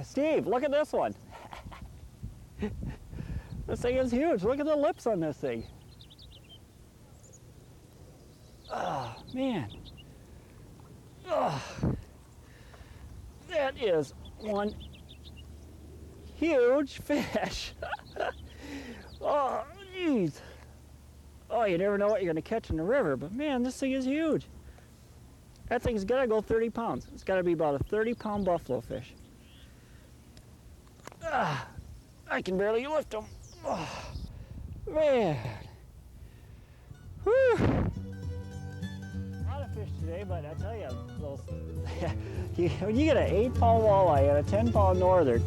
Steve, look at this one. This thing is huge. Look at the lips on this thing. Oh, man. Oh, that is one huge fish. Oh, jeez. Oh, you never know what you're going to catch in the river, but man, this thing is huge. That thing's got to go 30 pounds. It's got to be about a 30-pound buffalo fish. Ah, I can barely lift them. Oh, man. Whew. A lot of fish today, but I tell you, those, when you get an 8-pound walleye and a 10-pound northern,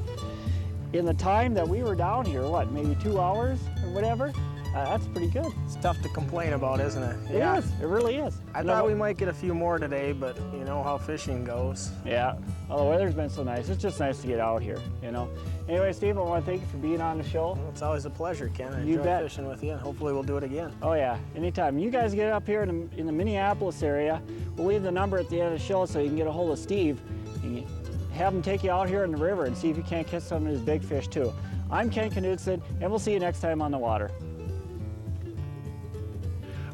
in the time that we were down here, what, maybe 2 hours or whatever, that's pretty good. It's tough to complain about, isn't it? It is. It really is. I thought we might get a few more today, but you know how fishing goes. Yeah. Well, the weather's been so nice. It's just nice to get out here, you know. Anyway, Steve, I want to thank you for being on the show. Well, it's always a pleasure, Ken. I You enjoy bet. fishing with you, and hopefully we'll do it again. Oh yeah, anytime. You guys get up here in the Minneapolis area, we'll leave the number at the end of the show so you can get a hold of Steve and have him take you out here in the river and see if you can't catch some of his big fish too. I'm Ken Knutson, and we'll see you next time on the water.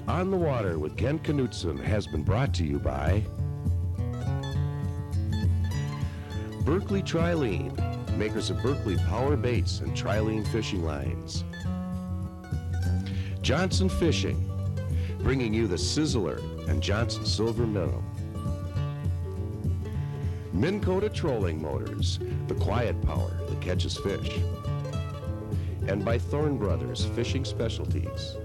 On the Water with Ken Knutson has been brought to you by Berkley Trilene, makers of Berkley Power Baits and Trilene fishing lines. Johnson Fishing, bringing you the Sizzler and Johnson Silver Minnow. Minn Kota Trolling Motors, the quiet power that catches fish. And by Thorne Brothers Fishing Specialties.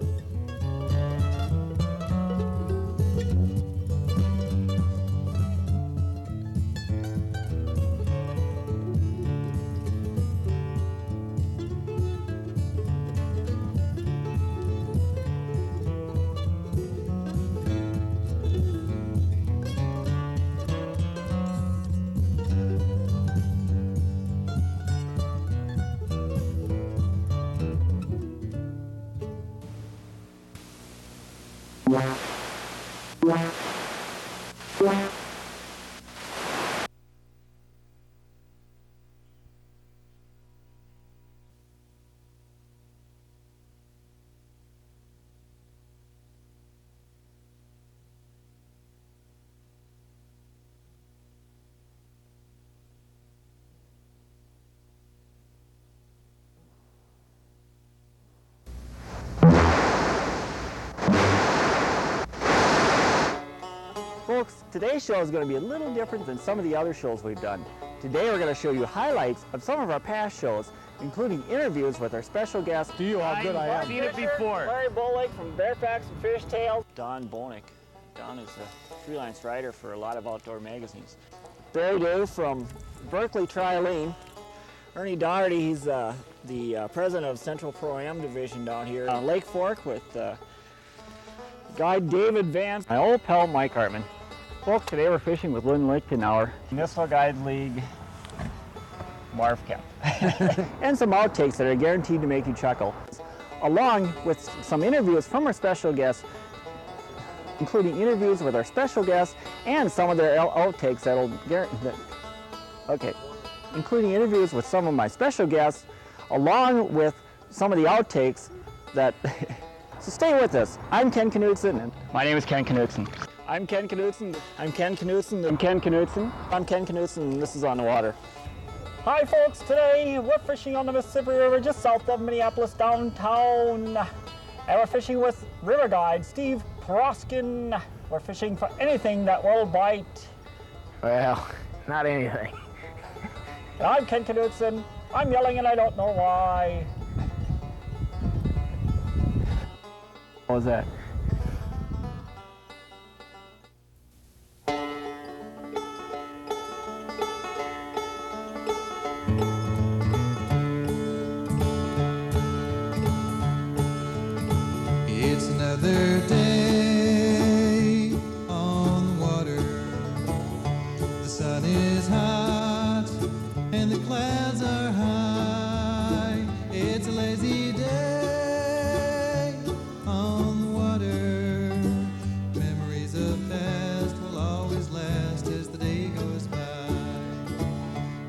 Folks, today's show is going to be a little different than some of the other shows we've done. Today we're going to show you highlights of some of our past shows, including interviews with our special guests. Do you how good I am? Seen it before. Larry Bolick from Fairfax and Fishtails. Don Bonick. Don is a freelance writer for a lot of outdoor magazines. Barry Dave from Berkley Trilene. Ernie Doherty, he's the president of Central Pro-Am Division down here. Lake Fork with guide David Vance. My old pal Mike Hartman. Folks, today we're fishing with Lynn Lichtenauer, Municipal Guide League Marv Cap. And some outtakes that are guaranteed to make you chuckle, along with some interviews from our special guests, including interviews with our special guests and some of their outtakes that'll including interviews with some of my special guests, along with some of the outtakes that so stay with us. I'm Ken Knutson. And my name is Ken Knutson. I'm Ken Knutson. I'm Ken Knutson. I'm Ken Knutson. I'm Ken Knutson, and this is On the Water. Hi, folks. Today we're fishing on the Mississippi River just south of Minneapolis downtown. And we're fishing with river guide Steve Proskin. We're fishing for anything that will bite. Well, not anything. And I'm Ken Knutson. I'm yelling and I don't know why. What was that? It's another day on the water. The sun is hot and the clouds are high. It's a lazy day on the water. Memories of past will always last as the day goes by.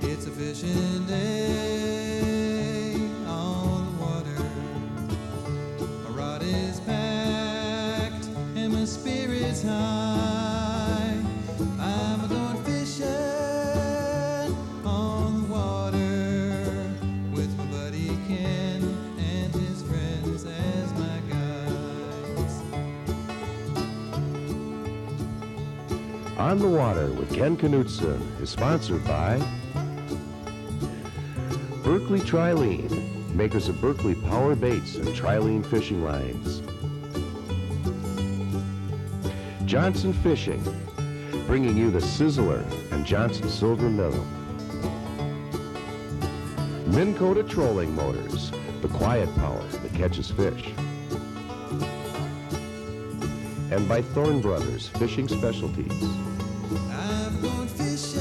It's a fishing a day on the water. My rod is packed and my spirit's high. I'm going fishing on the water with my buddy Ken and his friends as my guides. On the Water with Ken Knutson is sponsored by Berkeley Trilene, makers of Berkeley Power Baits and Trilene fishing lines. Johnson Fishing, bringing you the Sizzler and Johnson Silver Minnow. Minn Kota Trolling Motors, the quiet power that catches fish. And by Thorne Brothers Fishing Specialties. I'm going fishing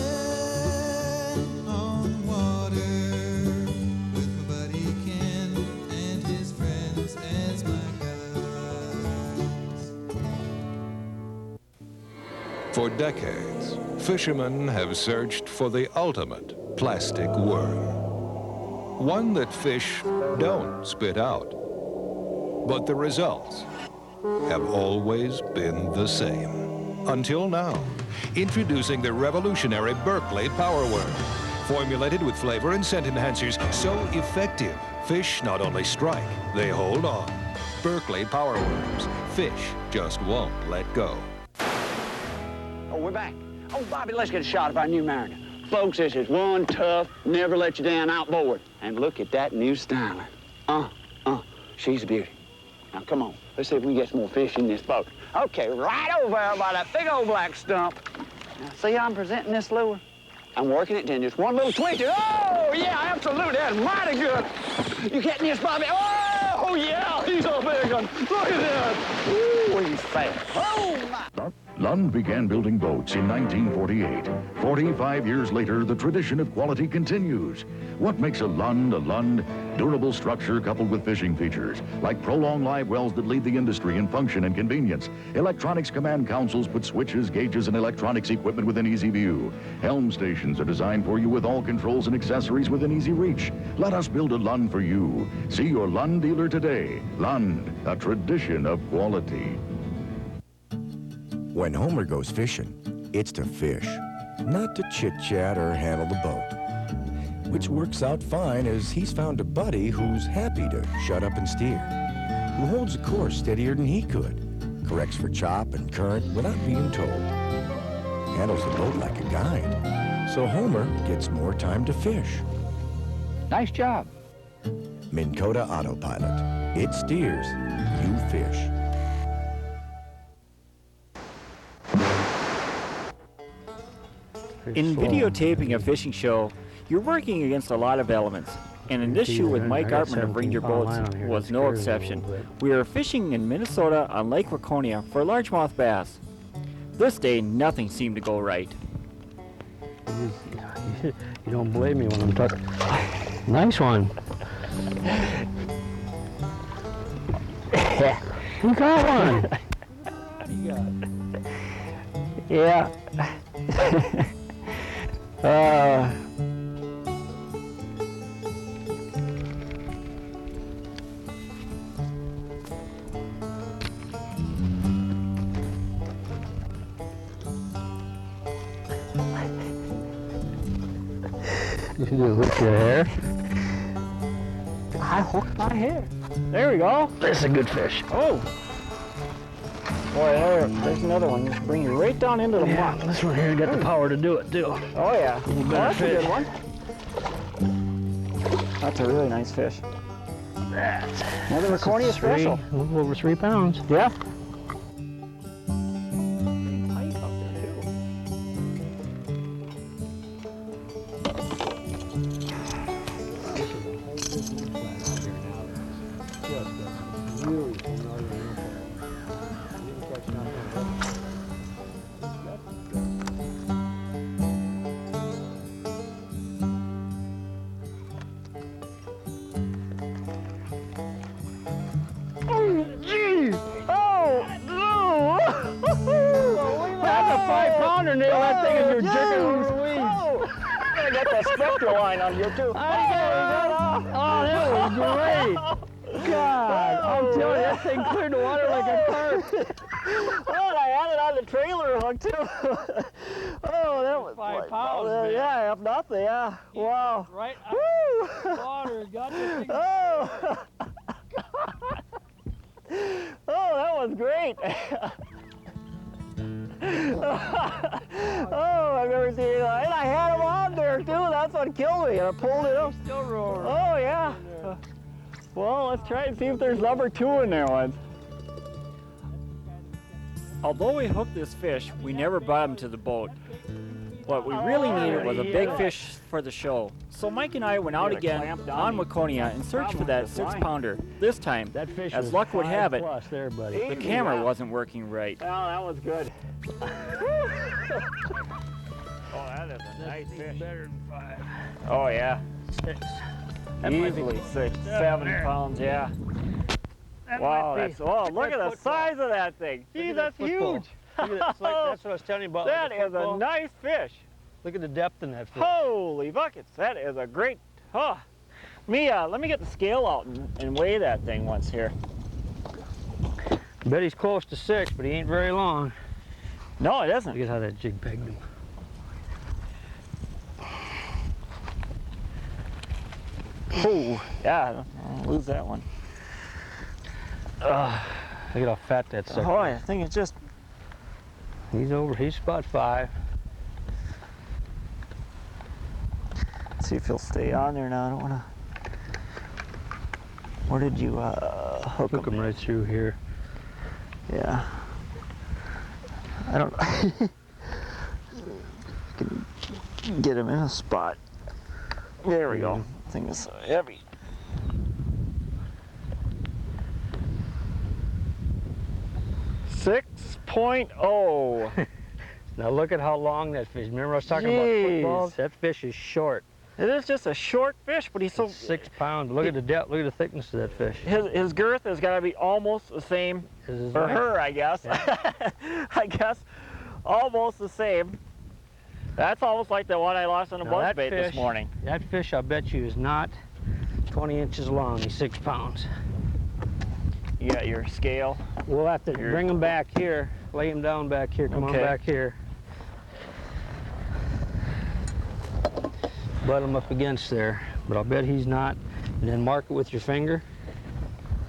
on the water with my buddy Ken and his friends as my guides. For decades, fishermen have searched for the ultimate plastic worm. One that fish don't spit out. But the results have always been the same. Until now, introducing the revolutionary Berkeley Power Worm. Formulated with flavor and scent enhancers, so effective, fish not only strike, they hold on. Berkeley Power Worms. Fish just won't let go. Oh, we're back. Oh, Bobby, let's get a shot of our new mariner. Folks, this is one tough, never let you down outboard. And look at that new styling. She's a beauty. Now, come on. Let's see if we can get some more fish in this boat. Okay, right over there by that big old black stump. Now, see how I'm presenting this lure? I'm working it, then just one little twitch. Oh, yeah, absolutely. That's mighty good. You getting this, Bobby? Oh, yeah, he's a big one. Look at that. Ooh, he's fast. Oh, my. Lund began building boats in 1948. 45 years later, the tradition of quality continues. What makes a Lund a Lund? Durable structure coupled with fishing features, like prolonged live wells that lead the industry in function and convenience. Electronics command consoles put switches, gauges, and electronics equipment within easy view. Helm stations are designed for you with all controls and accessories within easy reach. Let us build a Lund for you. See your Lund dealer today. Lund, a tradition of quality. When Homer goes fishing, it's to fish, not to chit-chat or handle the boat. Which works out fine as he's found a buddy who's happy to shut up and steer, who holds the course steadier than he could, corrects for chop and current without being told, handles the boat like a guide, so Homer gets more time to fish. Nice job. Minn Kota Autopilot. It steers, you fish. In videotaping a fishing show, you're working against a lot of elements, and in this shoot with Mike Artman of Ranger Boats was no exception. We are fishing in Minnesota on Lake Waconia for largemouth bass. This day, nothing seemed to go right. You don't believe me when I'm talking. Nice one. You got one. You got it. Yeah. You should do hook your hair. I hooked my hair. There we go. That's a good fish. Oh. Boy, there's another one. Just bring you right down into the block. This one here got the power to do it, too. Oh, yeah. Well, that's a good one. That's a really nice fish. That's another Waconia special. A little over 3 pounds. Yeah. Oh, geez! Oh! extra line on you too. Oh, that was great. God, I'm telling you, that thing cleared the water like a carp. Oh, and I had it on the trailer hook too. Oh, that was 5 pounds, man. yeah, if nothing, yeah. Wow. Right out Woo! of the water, got this thing. Oh. Oh, that was great. Oh, I've never seen it. And I had him on there too. That's what killed me. And I pulled it up. Still roaring. Oh, yeah. Well, let's try and see if there's number 2 in there once. Although we hooked this fish, we never brought him to the boat. What we really needed was a big fish for the show. So Mike and I went out again on Waconia and searched for that 6-pounder. This time, That fish as was luck would 5 have it, plus there, buddy. the camera wasn't working right. Oh, that was good. Oh, that is a nice fish. Better than 5. Oh, yeah. 6. That might be- Easily 6, 7 there. pounds, yeah. That Wow, might be- that's, oh, look at the football. size of that thing. Look Gee, at that that's football. huge. Look at that. It's like, that's what I was telling you about. That like the is a football. nice fish. Look at the depth in that fish. Holy buckets, that is a great, oh. Let me get the scale out and weigh that thing once here. I bet he's close to 6, but he ain't very long. No, it isn't. Look at how that jig pegged him. Oh, yeah, I'll lose that one. Look at how fat that sucker Oh, is. I think it's just, He's about 5. let's see if he'll stay on there now. I don't want to. Where did you hook Hook him? him right through here. Yeah. I don't can get him in a spot. There we go. Thing is so heavy. .0. Now look at how long that fish. Remember I was talking about Jeez. footballs? That fish is short. It is just a short fish, but he's so 6 pounds. Look at the depth. Look at the thickness of that fish. his girth has got to be almost the same This is for like- her, I guess. I guess almost the same. That's almost like the one I lost on a Now buzz that bait this fish- morning. That fish, I bet you, is not 20 inches long. He's 6 pounds. You got your scale. We'll have to bring him back here. Lay him down back here. Come on Okay. back here. Butt him up against there. But I'll bet he's not. And then mark it with your finger.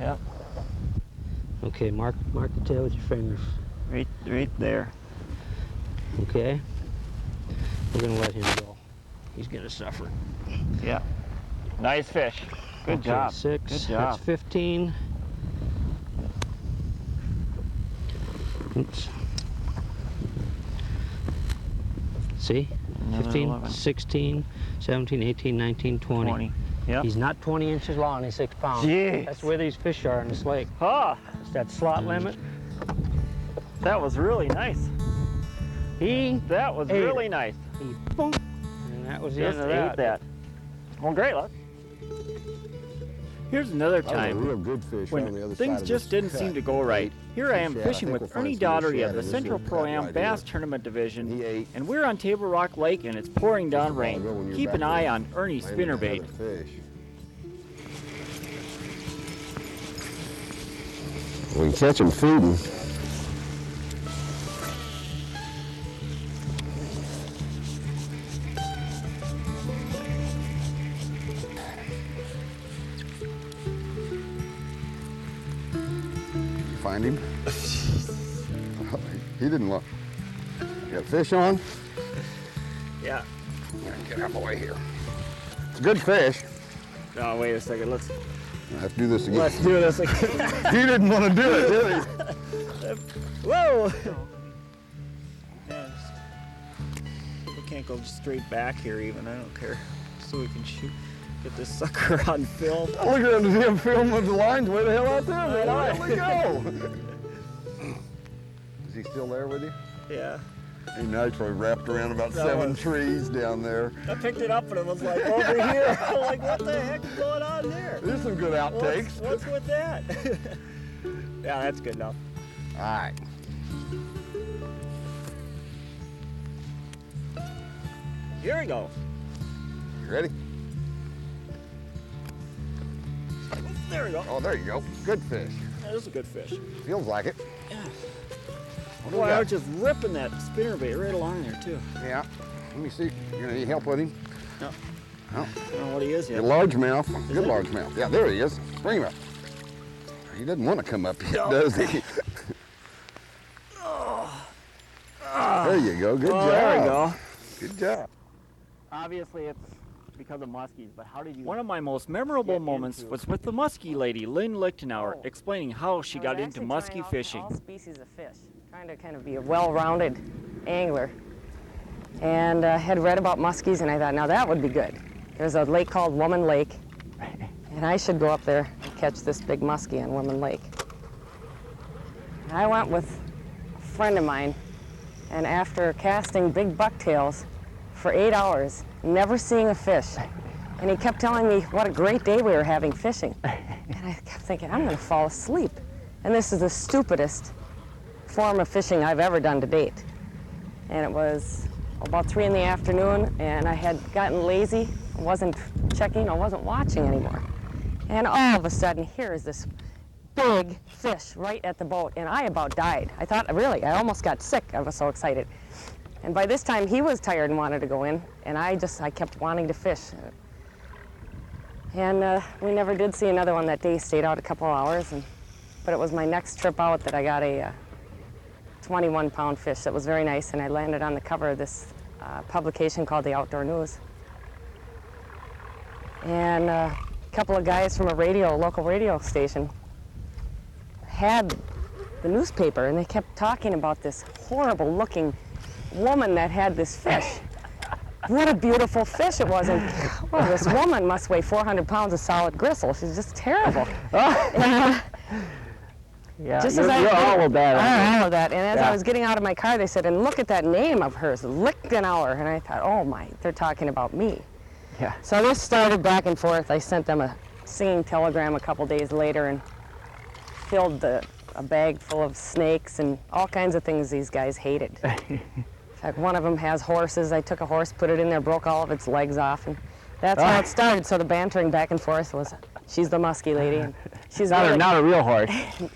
Yep. Okay, mark the tail with your fingers. Right there. Okay? We're gonna let him go. He's gonna suffer. Yeah. Nice fish. Good Okay, job. 6. Good job. That's 15. Oops. See? Another 15, 11. 16, 17, 18, 19, 20. 20. Yep. He's not 20 inches long, he's 6 pounds. Jeez. That's where these fish are in this lake. Ah, It's that slot limit. that was really nice. That was ate really it. nice. He boom, and that was the Just end of ate that. Well, great luck. Here's another time real good fish when on the other things side of just this didn't cut. seem to go right. Here I am Shad. I fishing think with we'll Ernie find some more Daugherty shad of the in this Central little Pro-Am cut right Bass here. Tournament Division, He ate. and we're on Table Rock Lake and it's pouring down Just a while rain. ago when you were Keep back an eye there on Ernie's landing spinnerbait. another fish. We can catch him feeding. You find him? He didn't look. You got fish on? Yeah. Get out of the way here. It's a good fish. Oh, wait a second. Let's I have to do this again. do this again. He didn't want to do it, did he? Whoa! We can't go straight back here even. I don't care. So we can shoot. Get this sucker on film. Look at him filming the lines way the hell out there, man. I know. Where'd we go? Is he still there with you? Yeah. He naturally wrapped around about That 7 was- trees down there. I picked it up and it was like over here. I'm like, what the heck is going on there? There's some good outtakes. What's with that? Yeah, that's good enough. All right. Here we go. You ready? There we go. Oh, there you go. Good fish. That is a good fish. Feels like it. Yeah. What do we Boy, I got? was just ripping that spinnerbait right along there too. Yeah. Let me see. You gonna need help with him? No. No. I don't know what he is yet. Good largemouth. Good it? largemouth. Yeah, there he is. Bring him up. He doesn't want to come up yet, No. does he? There you go. Good job. There we go. Good job. Obviously, it's because of muskies, but how did you... One of my most memorable moments was with the muskie lady, Lynn Lichtenauer, explaining how she got into muskie fishing. All species of fish, trying to kind of be a well-rounded angler. And had read about muskies, and I thought, now that would be good. There's a lake called Woman Lake, and I should go up there and catch this big muskie on Woman Lake. I went with a friend of mine, and after casting big bucktails for 8 hours, never seeing a fish, and he kept telling me what a great day we were having fishing. And I kept thinking, I'm going to fall asleep. And this is the stupidest form of fishing I've ever done to date. And it was about 3 in the afternoon, and I had gotten lazy. I wasn't checking, I wasn't watching anymore. And all of a sudden, here is this big fish right at the boat, and I about died. I thought, really, I almost got sick. I was so excited. And by this time, he was tired and wanted to go in, and I kept wanting to fish. And we never did see another one that day. Stayed out a couple hours, but it was my next trip out that I got a 21-pound fish that was very nice, and I landed on the cover of this publication called the Outdoor News. And a couple of guys from a local radio station had the newspaper, and they kept talking about this horrible-looking woman that had this fish. What a beautiful fish it was, and well, this woman must weigh 400 pounds of solid gristle. She's just terrible. Yeah, Just you're, as you're all of that. all of that. And as Yeah. I was getting out of my car, they said, and look at that name of hers, Lichtenauer. And I thought, oh my, they're talking about me. Yeah. So this started back and forth. I sent them a singing telegram a couple days later and filled a bag full of snakes and all kinds of things these guys hated. In fact, one of them has horses. I took a horse, put it in there, broke all of its legs off, and that's how it started. So the bantering back and forth was, she's the muskie lady, and she's Not a real horse.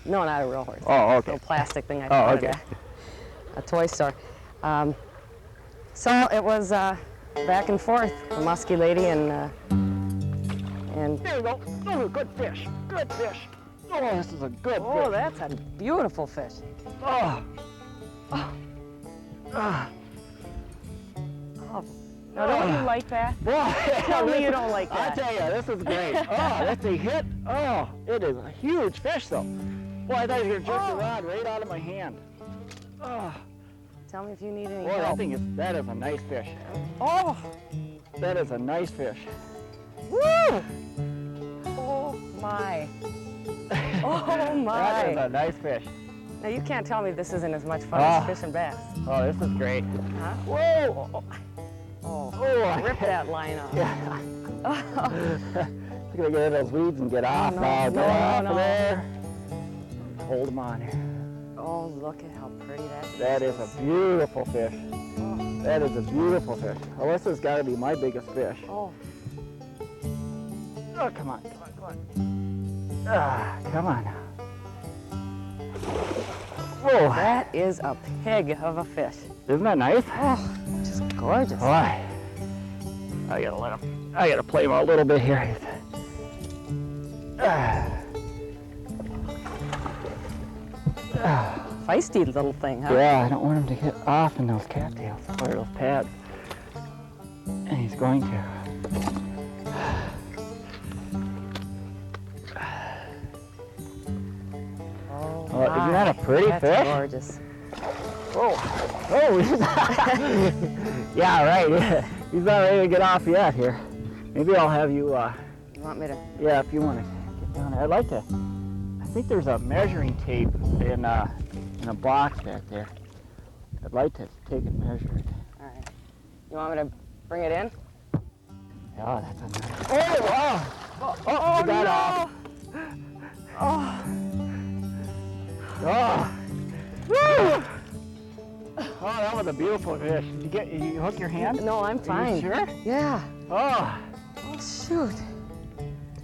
no, not a real horse. Oh, okay. A little plastic thing I Oh, bought at a toy store. So it was back and forth, the muskie lady and There you go. Oh, good fish. Good fish. Oh, this is a good oh, fish. that's a beautiful fish. Oh. Oh, now don't you like that? Boy, Tell me you don't like that. I tell you, this is great. Oh, that's a hit. Oh, it is a huge fish, though. Boy, I thought you were jerking the rod right out of my hand. Oh, Tell me if you need any boy, help. that is a nice fish. Oh, That is a nice fish. woo! Oh my. Oh That is my. a nice fish. Now you can't tell me this isn't as much fun Ah. as fishing bass. Oh, this is great. Huh? Whoa! Oh, Oh, rip that line off. Yeah. I'm gonna get in those weeds and get off no, now. no, Get off no. of there. Hold them on here. Oh, look at how pretty that is. That is a beautiful fish. That is a beautiful fish. Well, this has got to be my biggest fish. Oh, Oh, come on. Ah, come on. Whoa, that is a pig of a fish. isn't that nice? Oh, just gorgeous. Boy, I gotta play him a little bit here. Feisty little thing, huh? Yeah, I don't want him to get off in those cattails or those pads. And he's going to. Oh, isn't that a pretty that's fish? Gorgeous. Oh, he's yeah, right. Yeah. He's not ready to get off yet here. Maybe I'll have you, You want me to? yeah, if you want to get down there. I'd like to, I think there's a measuring tape in a box back there. I'd like to take and measure it. All right. You want me to bring it in? Oh, that's a nice. Oh, wow. Oh, you got off. Oh, Oh. Woo! Oh, that was a beautiful fish. Did you hook your hand? no, I'm Are fine. you sure? Yeah. Oh, Oh, shoot.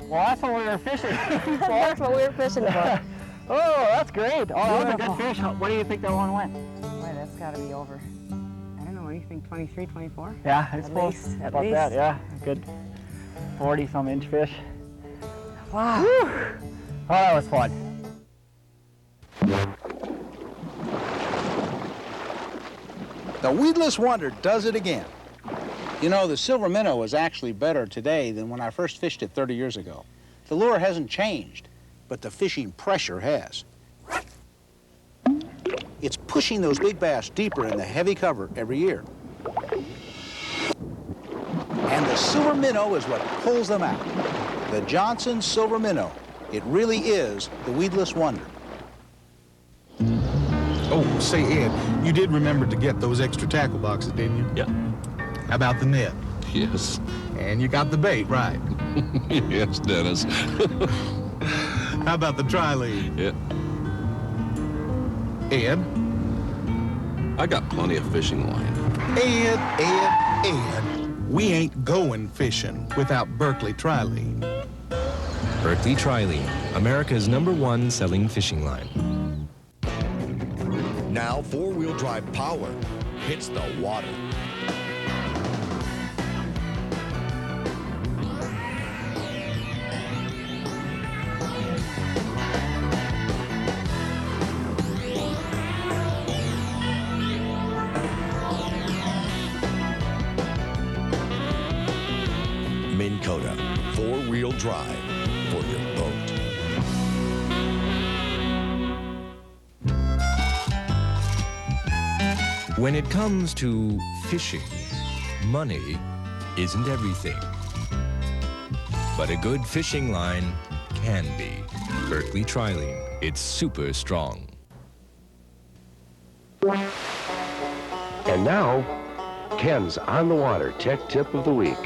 well, that's what we were fishing. That's what we were fishing for. Oh, that's great. Oh, that was a Beautiful. good fish. What do you think that one went? Boy, that's got to be over. I don't know, what do you think, 23, 24? Yeah, it's At close. least, at About least. that, yeah. Good 40-some inch fish. Wow. Whew. Oh, that was fun. The weedless wonder does it again. You know, the silver minnow is actually better today than when I first fished it 30 years ago. The lure hasn't changed, but the fishing pressure has. It's pushing those big bass deeper in the heavy cover every year. And the silver minnow is what pulls them out. The Johnson silver minnow. It really is the weedless wonder. Oh, say, Ed, you did remember to get those extra tackle boxes, didn't you? Yeah. How about the net? Yes. And you got the bait, right? Yes, Dennis. How about the tri-lead? Yeah. Ed? I got plenty of fishing line. Ed. We ain't going fishing without Berkeley tri-lead. Berkeley Tri-Lead, America's #1 selling fishing line. Now four-wheel drive power hits the water. Minn Kota, four-wheel drive for your boat. When it comes to fishing, money isn't everything. But a good fishing line can be. Berkeley Tri-Lead, it's super strong. And now, Ken's On the Water Tech Tip of the Week.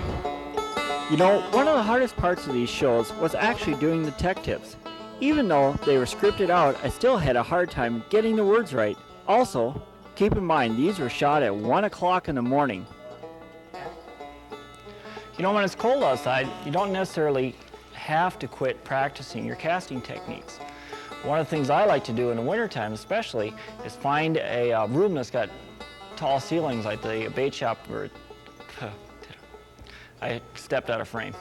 You know, one of the hardest parts of these shows was actually doing the tech tips. Even though they were scripted out, I still had a hard time getting the words right. Also, keep in mind, these were shot at 1 o'clock in the morning. You know, when it's cold outside, you don't necessarily have to quit practicing your casting techniques. One of the things I like to do in the wintertime especially is find a room that's got tall ceilings like the bait shop where I stepped out of frame.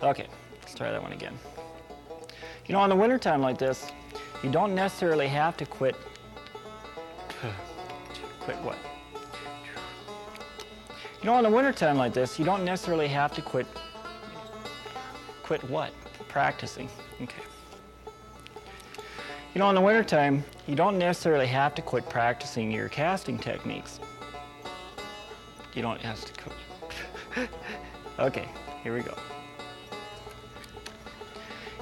Okay, let's try that one again. You know, in the wintertime like this, you don't necessarily have to quit what? You know, in the wintertime like this, you don't necessarily have to quit what? Practicing. Okay. You know, in the wintertime, you don't necessarily have to quit practicing your casting techniques. You don't have to quit. Okay, here we go.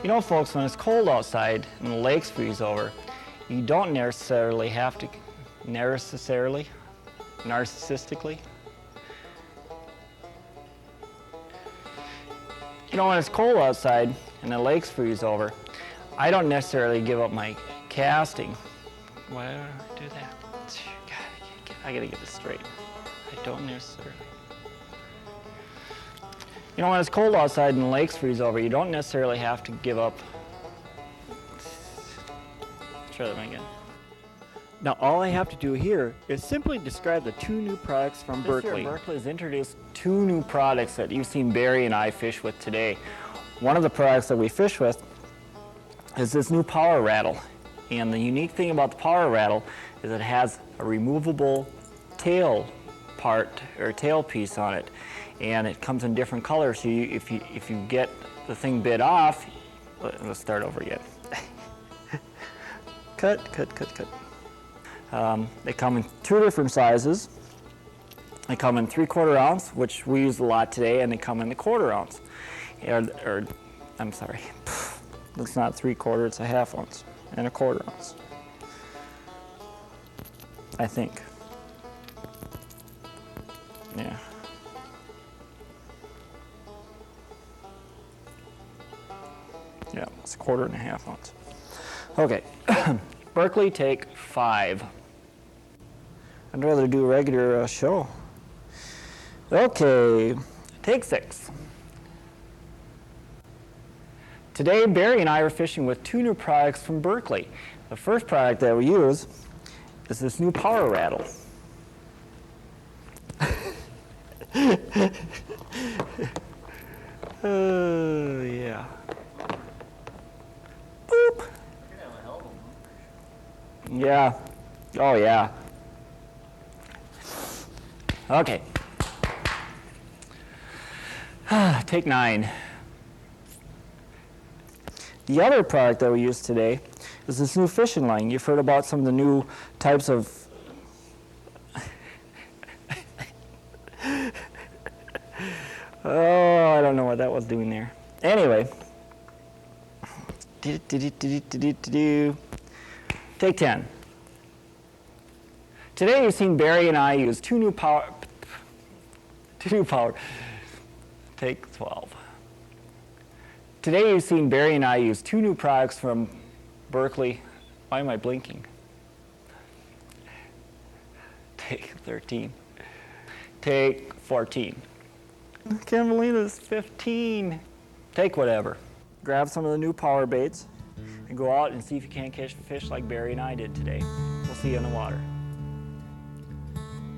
You know, folks, when it's cold outside and the lakes freeze over, you don't necessarily have to narcissistically. You know, when it's cold outside and the lakes freeze over, I don't necessarily give up my casting. Why do I do that? God, I gotta get this straight. I don't necessarily. You know, when it's cold outside and the lakes freeze over, you don't necessarily have to give up. Try that one again. Now, all I have to do here is simply describe the 2 new products from Berkeley. This year, Berkeley has introduced 2 new products that you've seen Barry and I fish with today. One of the products that we fish with is this new power rattle. And the unique thing about the power rattle is it has a removable tail part or tail piece on it. And it comes in different colors, so if you get the thing bit off, let's start over again. Cut. They come in 2 different sizes. They come in 3/4 ounce, which we use a lot today, and they come in the 1/4 ounce. I'm sorry, it's not 3/4, it's a 1/2 ounce and a 1/4 ounce, I think. Yeah. Yeah, it's a 1/4 and a 1/2 ounce. Okay, Berkeley take 5. I'd rather do a regular show. Okay, Take 6. Today, Barry and I are fishing with 2 new products from Berkeley. The first product that we use is this new power rattle. Yeah. Boop. Yeah. Oh, yeah. Okay. Take 9. The other product that we use today is this new fishing line. You've heard about some of the new types of oh, I don't know what that was doing there. Anyway. Take 10. Today you've seen Barry and I use 2 new power. Take 12. Today you've seen Barry and I use 2 new products from Berkeley. Why am I blinking? Take 13. Take 14. I can't believe it's 15. Take whatever. Grab some of the new power baits and go out and see if you can't catch fish like Barry and I did today. We'll see you in the water.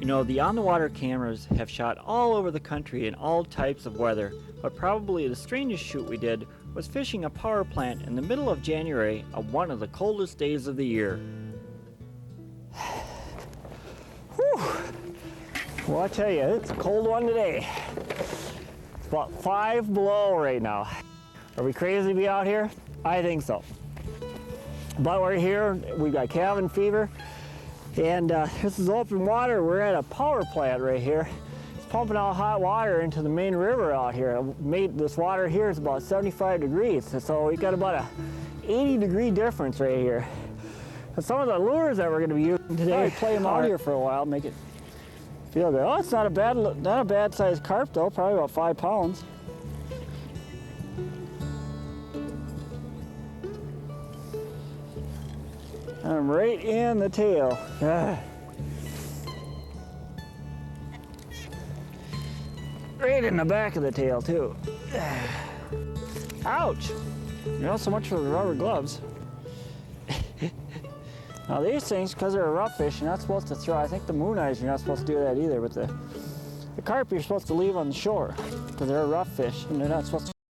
You know, the on-the-water cameras have shot all over the country in all types of weather, but probably the strangest shoot we did was fishing a power plant in the middle of January on one of the coldest days of the year. Whew. Well, I tell you, it's a cold one today. It's about 5 below right now. Are we crazy to be out here? I think so. But we're here, we've got cabin fever, and this is open water. We're at a power plant right here. It's pumping out hot water into the main river out here. This water here is about 75 degrees, so we got about a 80-degree difference right here. And some of the lures that we're going to be using today, play them out here for a while, make it feel good. Oh, it's not a bad sized carp though, probably about 5 pounds. I'm right in the tail. Right in the back of the tail too. Ouch! You know, so much for the rubber gloves. Now these things, because they're a rough fish, you're not supposed to throw. I think the moon eyes, you're not supposed to do that either, but the carp you're supposed to leave on the shore because they're a rough fish and they're not supposed to